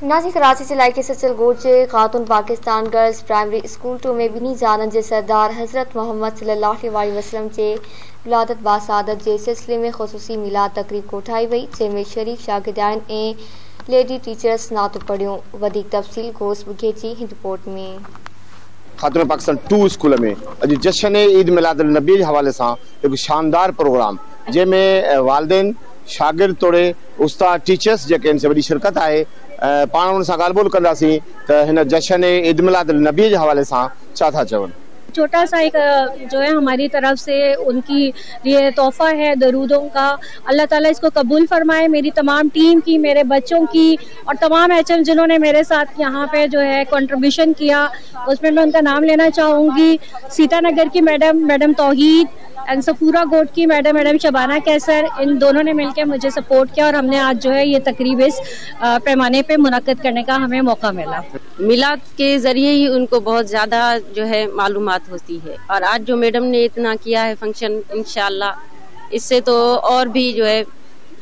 Nazi Karachi जिले के सचल गोचे खातून Pakistan girls primary school 2 में बिनी जानन जे सरदार हज़रत मोहम्मद सल्लल्लाहु अलैहि वसल्लम जे विलादत बासादत जे सिलसिले में ख़ुसूसी मिलाद तकरीब कोठाई वई, जंहिंमें शरीक शागिर्दाइन ऐं लेडी टीचर्स नातो पढ़ियो। वधीक तफ़सील गोस बुखेची हिंद रिपोर्ट में। खातून पाकिस्तान 2 स्कूल में अॼु जश्न ईद मिलादुल नबी के हवाले से एक शानदार प्रोग्राम जंहिंमें वालिदैन शागिर्द तोड़े उस्ताद टीचर्स जेके इन से वॾी शिरकत है। पाण उन सां ॻाल्हि ॿोल कंदासीं त हिन जश्न ईद मिलादुल नबी के हवाले से छा था चवनि। छोटा सा एक जो है हमारी तरफ से उनकी लिए तोहफा है दरूदों का। अल्लाह ताला इसको कबूल फरमाए। मेरी तमाम टीम की, मेरे बच्चों की और तमाम एचएम जिन्होंने मेरे साथ यहाँ पे जो है कंट्रीब्यूशन किया, उसमें मैं उनका नाम लेना चाहूँगी। सीतानगर की मैडम तौहीद एंड सफूरा गोट की मैडम शबाना कैसर, इन दोनों ने मिलकर मुझे सपोर्ट किया और हमने आज जो है ये तकरीब इस पैमाने पे मुनक्कद करने का हमें मौका मिला। मिलाद के जरिए ही उनको बहुत ज़्यादा जो है मालूमात होती है और आज जो मैडम ने इतना किया है फंक्शन, इंशाल्लाह इससे तो और भी जो है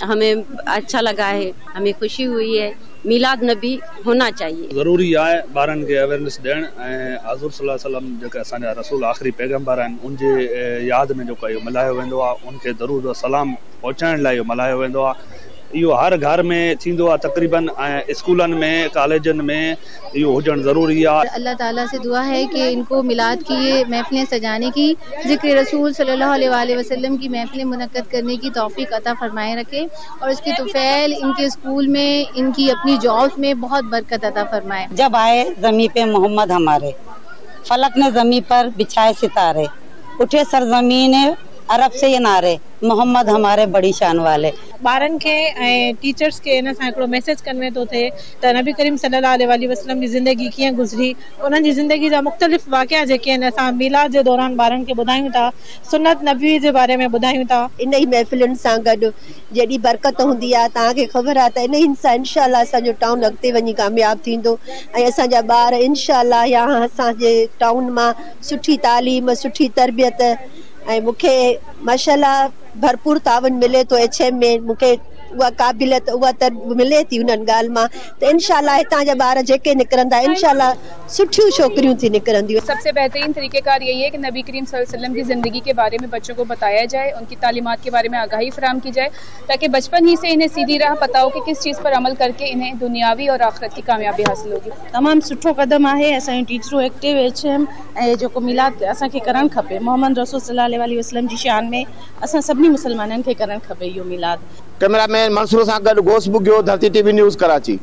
हमें अच्छा लगा है, हमें खुशी हुई है। मिलाद नबी होना चाहिए, ज़रूरी है ॿारनि खे अवेयरनेस ॾियणु ऐं हज़ूर सल्लल्लाहु अलैहि वसल्लम जेके असांजा रसूल आख़िरी पैगम्बर आहिनि उनजे यादि में जेको इहो मल्हायो वेंदो आहे, उनखे दरूद सलाम पहुचाइण लाइ इहो मल्हायो वेंदो आहे। इहो हर घर में थींदो आहे तक़रीबन, ऐं स्कूलनि में कॉलेजनि में इहो हुजणु ज़रूरी आहे। अल्लाह ताला से दुआ है कि इनको मिलाद की ये महफिलें सजाने की, ज़िक्र रसूल सल्लल्लाहु अलैहि वसल्लम की महफिलें मुनक्कद करने की तौफीक अता फरमाए रखे और इसकी तुफैल इनके स्कूल में, इनकी अपनी जॉब्स में बहुत बरकत अता फरमाए। जब आए ज़मीं पे मोहम्मद हमारे, फलक ने ज़मीं पर बिछाए सितारे, उठे सरज़मीन अरब से ये नारे, मोहम्मद हमारे बड़ी शान वाले। ॿारनि खे ऐं टीचर्स खे इन सां हिकिड़ो मैसेज कन्वे थो थिए त नबी करीम सल्लल्लाहु अलैहि वसल्लम जी ज़िंदगी कीअं गुज़री, उन्हनि जी ज़िंदगी जा मुख़्तलिफ़ वाक़िया जेके आहिनि असां मिलाद जे दौरान ॿारनि खे ॿुधायूं था, सुन्नत नबी जे बारे में ॿुधायूं था। इन ई महफ़िलुनि सां गॾु जॾहिं बरकत हूंदी आहे, तव्हांखे ख़बर आहे त इन सां इंशाअल्लाह असांजो टाउन अॻिते वञी कामयाबु थींदो ऐं असांजा ॿार इंशाअल्लाह यहाँ असांजे टाउन मां सुठी तालीम, सुठी तरबियत ऐं मूंखे माशाअल्लाह भरपूर तावन मिले तो एचएम में, मूंखे उहा क़ाबिलियत उहा मिले थी उन्हनि ॻाल्हि मां, त इंशाअल्लाह हितां जा ॿार जेके निकिरंदा इंशाअल्लाह सुठियूं छोकिरियूं थी निकिरंदियूं। सबसे बेहतरीन तरीक़ेकार यही है कि नबी करीम सल्लल्लाहु अलैहि वसल्लम की ज़िंदगी के बारे में बच्चों को बताया जाए, उनकी तालीमात के बारे में आगाही फराहम की जाए ताकि बचपन ही से इन्हें सीधी राह पता हो कि किस चीज़ पर अमल करके इन्हें दुनियावी और आखिरत की कामयाबी हासिल होगी। तमामु सुठो कदम आहे। असांजी टीचरूं एक्टिव एचएम ऐं जेको मिलाद असांखे करणु खपे, मोहम्मद रसूल सल्लल्लाहु अलैहि वसल्लम जी शान में असां सभिनी मुसलमाननि खे करणु खपे इहो मिलाद। कैमरामैन मंसूर सां गॾु गोस बुगियो, धरती टीवी न्यूज़ कराची।